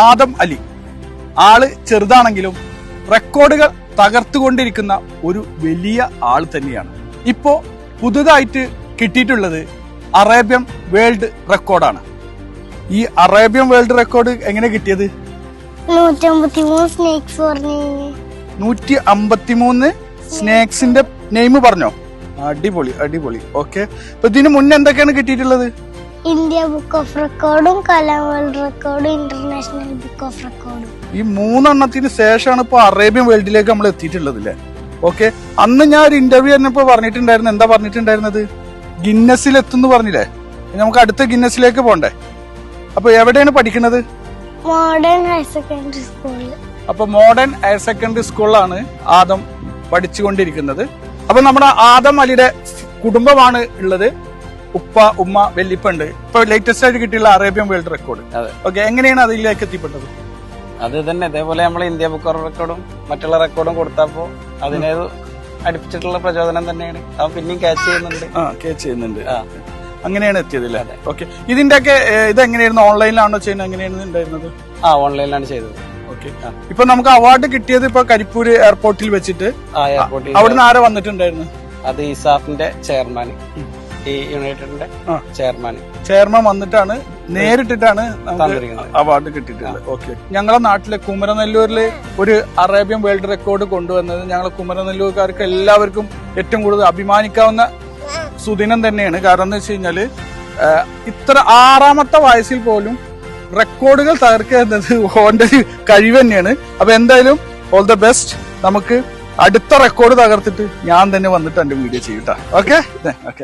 ആദം അലി. ആള് ചെറുതാണെങ്കിലും റെക്കോർഡുകൾ തകർത്തുകൊണ്ടിരിക്കുന്ന ഒരു വലിയ ആൾ തന്നെയാണ്. ഇപ്പോ പുതുതായിട്ട് കിട്ടിയിട്ടുള്ളത് അറേബ്യൻ വേൾഡ് റെക്കോർഡാണ്. ഈ അറേബ്യൻ വേൾഡ് റെക്കോർഡ് എങ്ങനെ കിട്ടിയത്? 153 സ്നേക്സിന്റെ നെയിം പറഞ്ഞോ? അടിപൊളി അടിപൊളി. ഓക്കെ, അപ്പൊ ഇതിന് മുന്നേ എന്തൊക്കെയാണ് കിട്ടിയിട്ടുള്ളത്? ഇന്ത്യ ബുക്ക് ഓഫ് റെക്കോർഡും കലാം വേൾഡ് റെക്കോർഡും ഇന്റർനാഷണൽ ബുക്ക് ഓഫ് റെക്കോർഡും. ഈ 3 എണ്ണത്തിന് ശേഷമാണ് ഇപ്പൊ അറേബ്യൻ വേൾഡിലേക്ക് നമ്മൾ എത്തിയിട്ടുള്ളത് അല്ലേ? ഓക്കെ, അന്ന് ഞാൻ ഒരു ഇന്റർവ്യൂ പറഞ്ഞപ്പോ പറഞ്ഞിട്ടുണ്ടായിരുന്നു, എന്താ പറഞ്ഞിട്ടുണ്ടായിരുന്നത്? ഗിന്നസിൽ എത്തുന്നു പറഞ്ഞില്ലേ? നമുക്ക് അടുത്ത ഗിന്നസിലേക്ക് പോണ്ടേ? അപ്പൊ എവിടെയാണ് പഠിക്കുന്നത്? മോഡേൺ ഹയർ സെക്കൻഡറി സ്കൂളിൽ. അപ്പൊ മോഡേൺ ഹയർ സെക്കൻഡറി സ്കൂളിലാണ് ആദം പഠിച്ചുകൊണ്ടിരിക്കുന്നത്. അപ്പൊ നമ്മുടെ ആദം അലിയുടെ കുടുംബമാണ് ഉള്ളത്. ഉപ്പ, ഉമ്മ, വെല്ലിപ്പ ഉണ്ട്. ഇപ്പൊ ലേറ്റസ്റ്റ് ആയിട്ട് കിട്ടിയുള്ള അറേബ്യൻ വേൾഡ് റെക്കോർഡ്. ഓക്കെ, എങ്ങനെയാണ് അതിലേക്ക് എത്തിപ്പെട്ടത്? അത് തന്നെ ഇതേപോലെ നമ്മൾ ഇന്ത്യ ബുക്ക് ഓഫ് റെക്കോർഡും മറ്റുള്ള റെക്കോർഡും കൊടുത്തപ്പോ അതിനേത് അടുപ്പിച്ചിട്ടുള്ള പ്രചോദനം തന്നെയാണ്. അവൻ പിന്നെയും ക്യാച്ച് ചെയ്യുന്നുണ്ട്. അങ്ങനെയാണ് എത്തിയത് അല്ലേ? ഓക്കെ, ഇതിന്റെ ഒക്കെ ഇത് എങ്ങനെയായിരുന്നു? ഓൺലൈനിലാണോ ചെയ്യുന്നത്? എങ്ങനെയാണ് ഉണ്ടായിരുന്നത്? ഓൺലൈനിലാണ് ചെയ്തത്. ഓക്കെ, ഇപ്പൊ നമുക്ക് അവാർഡ് കിട്ടിയത് ഇപ്പൊ കരിപ്പൂർ എയർപോർട്ടിൽ വെച്ചിട്ട്. അവിടുന്ന് ആരെ വന്നിട്ടുണ്ടായിരുന്നു? അത് ഇസാഫിന്റെ ചെയർമാൻ, ഈ യുണൈറ്റഡിന്റെ ചെയർമാൻ വന്നിട്ടാണ് നേരിട്ടിട്ടാണ് നമുക്ക് അവാർഡ് കിട്ടിയിട്ടുള്ളത്. ഓക്കെ, ഞങ്ങളെ നാട്ടിലെ കുമരനെല്ലൂരില് ഒരു അറേബ്യൻ വേൾഡ് റെക്കോർഡ് കൊണ്ടുവന്നത് ഞങ്ങളെ കുമരനെല്ലൂർക്കാർക്ക് എല്ലാവർക്കും ഏറ്റവും കൂടുതൽ അഭിമാനിക്കാവുന്ന സുദിനം തന്നെയാണ്. കാരണം എന്ന് വെച്ച് കഴിഞ്ഞാല് ഇത്ര 6ാമത്തെ വയസ്സിൽ പോലും റെക്കോർഡുകൾ തകർക്കുക എന്നത് ഓന്റെ കഴിവ് തന്നെയാണ്. അപ്പൊ എന്തായാലും ഓൾ ദ ബെസ്റ്റ്. നമുക്ക് അടുത്ത റെക്കോർഡ് തകർത്തിട്ട് ഞാൻ തന്നെ വന്നിട്ട് എന്റെ വീഡിയോ ചെയ്യട്ടാ. ഓക്കെ.